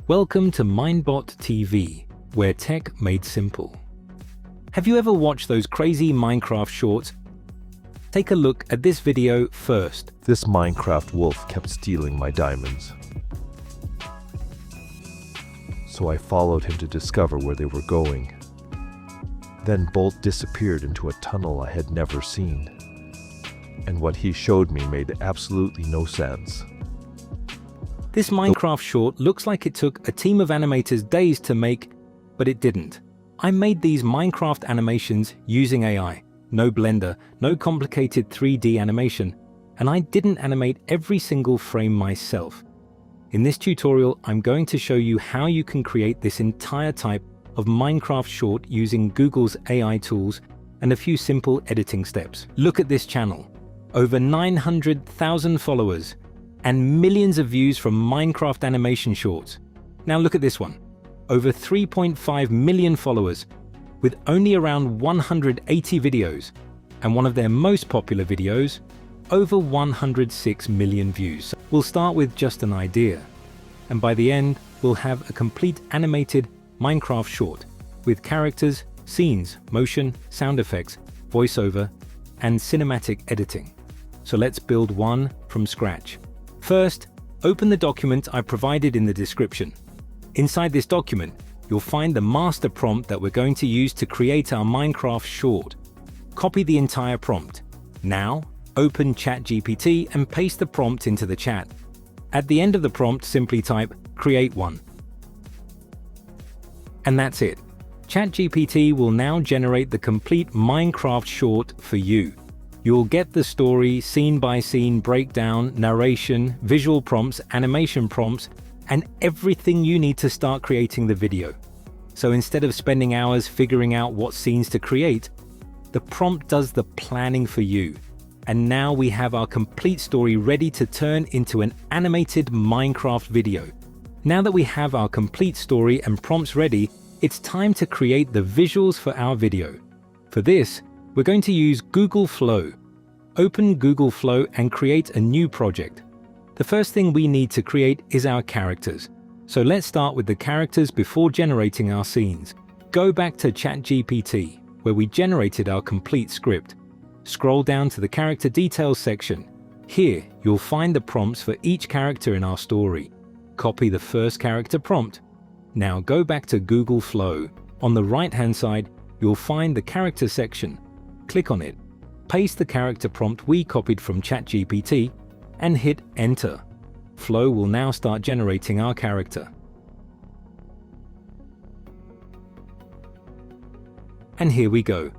Welcome to MindBot TV, where tech made simple. Have you ever watched those crazy Minecraft shorts? Take a look at this video first. This Minecraft wolf kept stealing my diamonds. So I followed him to discover where they were going. Then Bolt disappeared into a tunnel I had never seen. And what he showed me made absolutely no sense. This Minecraft short looks like it took a team of animators days to make, but it didn't. I made these Minecraft animations using AI. No Blender, no complicated 3D animation, and I didn't animate every single frame myself. In this tutorial, I'm going to show you how you can create this entire type of Minecraft short using Google's AI tools and a few simple editing steps. Look at this channel. Over 900,000 followers and millions of views from Minecraft animation shorts. Now look at this one. Over 3.5 million followers with only around 180 videos, and one of their most popular videos, over 106 million views. We'll start with just an idea, and by the end, we'll have a complete animated Minecraft short with characters, scenes, motion, sound effects, voiceover, and cinematic editing. So let's build one from scratch. First, open the document I provided in the description. Inside this document, you'll find the master prompt that we're going to use to create our Minecraft short. Copy the entire prompt. Now, open ChatGPT and paste the prompt into the chat. At the end of the prompt, simply type, "Create one." And that's it. ChatGPT will now generate the complete Minecraft short for you. You'll get the story, scene-by-scene breakdown, narration, visual prompts, animation prompts, and everything you need to start creating the video. So instead of spending hours figuring out what scenes to create, the prompt does the planning for you. And now we have our complete story ready to turn into an animated Minecraft video. Now that we have our complete story and prompts ready, it's time to create the visuals for our video. For this, we're going to use Google Flow. Open Google Flow and create a new project. The first thing we need to create is our characters. So let's start with the characters before generating our scenes. Go back to ChatGPT, where we generated our complete script. Scroll down to the character details section. Here, you'll find the prompts for each character in our story. Copy the first character prompt. Now go back to Google Flow. On the right-hand side, you'll find the character section. Click on it. Paste the character prompt we copied from ChatGPT and hit Enter. Flow will now start generating our character. And here we go.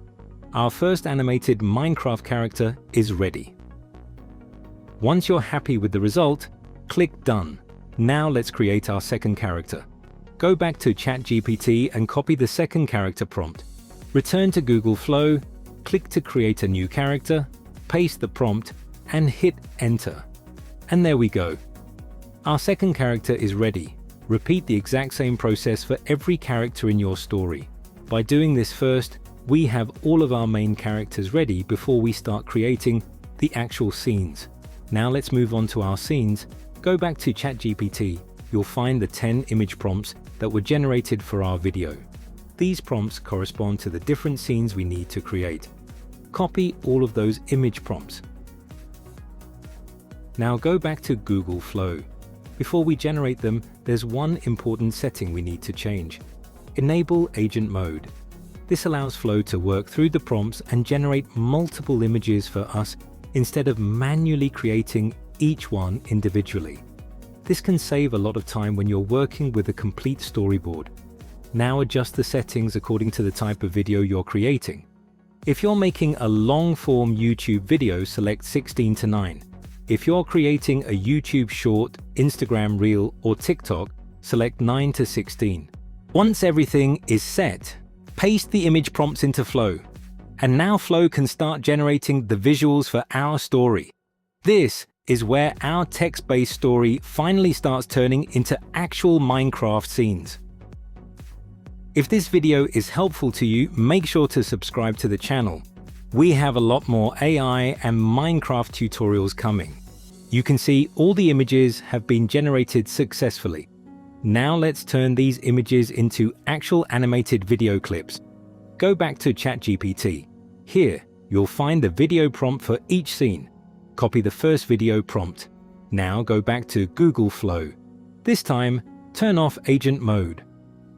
Our first animated Minecraft character is ready. Once you're happy with the result, click Done. Now let's create our second character. Go back to ChatGPT and copy the second character prompt. Return to Google Flow, click to create a new character, paste the prompt, and hit Enter. And there we go. Our second character is ready. Repeat the exact same process for every character in your story. By doing this first, we have all of our main characters ready before we start creating the actual scenes. Now let's move on to our scenes. Go back to ChatGPT. You'll find the 10 image prompts that were generated for our video. These prompts correspond to the different scenes we need to create. Copy all of those image prompts. Now go back to Google Flow. Before we generate them, there's one important setting we need to change. Enable Agent Mode. This allows Flow to work through the prompts and generate multiple images for us instead of manually creating each one individually. This can save a lot of time when you're working with a complete storyboard. Now adjust the settings according to the type of video you're creating. If you're making a long-form YouTube video, select 16:9. If you're creating a YouTube short, Instagram Reel, or TikTok, select 9:16. Once everything is set, paste the image prompts into Flow. And now Flow can start generating the visuals for our story. This is where our text-based story finally starts turning into actual Minecraft scenes. If this video is helpful to you, make sure to subscribe to the channel. We have a lot more AI and Minecraft tutorials coming. You can see all the images have been generated successfully. Now let's turn these images into actual animated video clips. Go back to ChatGPT. Here, you'll find the video prompt for each scene. Copy the first video prompt. Now go back to Google Flow. This time, turn off agent mode.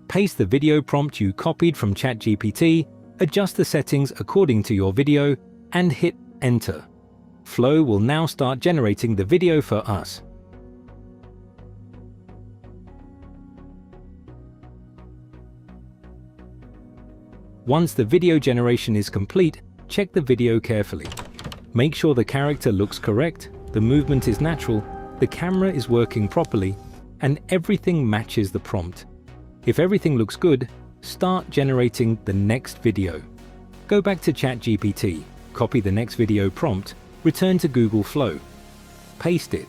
Paste the video prompt you copied from ChatGPT, adjust the settings according to your video, and hit enter. Flow will now start generating the video for us. Once the video generation is complete, check the video carefully. Make sure the character looks correct, the movement is natural, the camera is working properly, and everything matches the prompt. If everything looks good, start generating the next video. Go back to ChatGPT, copy the next video prompt, return to Google Flow, paste it,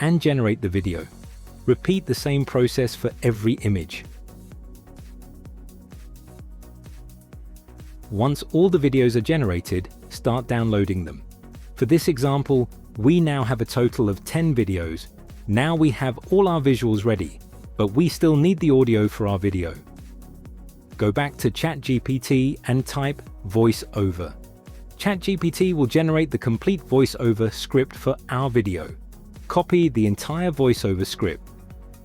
and generate the video. Repeat the same process for every image. Once all the videos are generated, start downloading them. For this example, we now have a total of 10 videos. Now we have all our visuals ready, but we still need the audio for our video. Go back to ChatGPT and type voiceover. ChatGPT will generate the complete voiceover script for our video. Copy the entire voiceover script.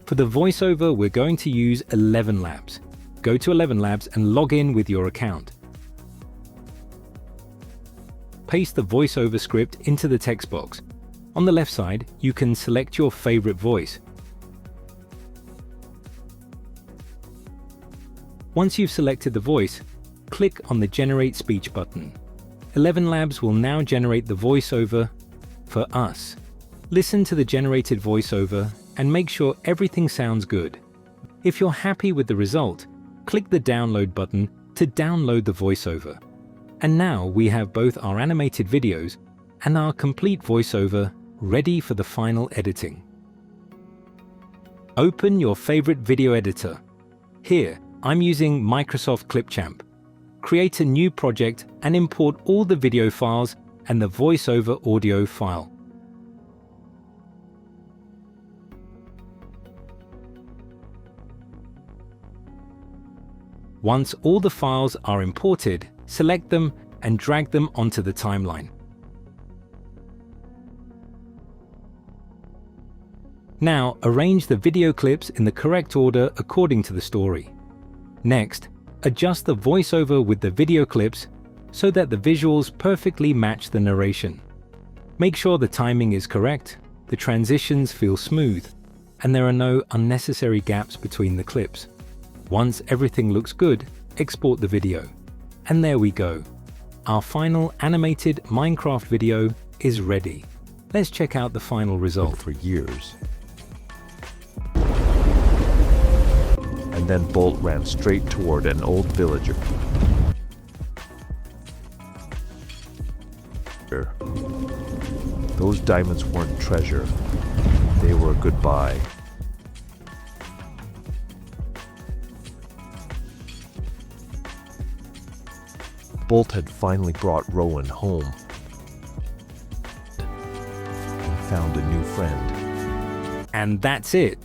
For the voiceover, we're going to use ElevenLabs. Go to ElevenLabs and log in with your account. Paste the voiceover script into the text box. On the left side, you can select your favorite voice. Once you've selected the voice, click on the Generate Speech button. ElevenLabs will now generate the voiceover for us. Listen to the generated voiceover and make sure everything sounds good. If you're happy with the result, click the Download button to download the voiceover. And now we have both our animated videos and our complete voiceover ready for the final editing. Open your favorite video editor. Here, I'm using Microsoft Clipchamp. Create a new project and import all the video files and the voiceover audio file. Once all the files are imported, select them and drag them onto the timeline. Now, arrange the video clips in the correct order according to the story. Next, adjust the voiceover with the video clips so that the visuals perfectly match the narration. Make sure the timing is correct, the transitions feel smooth, and there are no unnecessary gaps between the clips. Once everything looks good, export the video. And there we go. Our final animated Minecraft video is ready. Let's check out the final result. For years. And then Bolt ran straight toward an old villager. Those diamonds weren't treasure. They were a goodbye. Bolt had finally brought Rowan home and found a new friend. And that's it.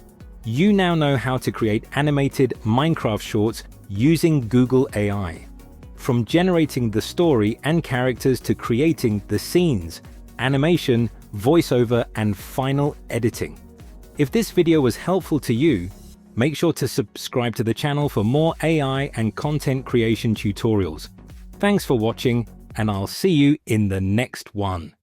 You now know how to create animated Minecraft shorts using Google AI. From generating the story and characters to creating the scenes, animation, voiceover, and final editing. If this video was helpful to you, make sure to subscribe to the channel for more AI and content creation tutorials. Thanks for watching, and I'll see you in the next one.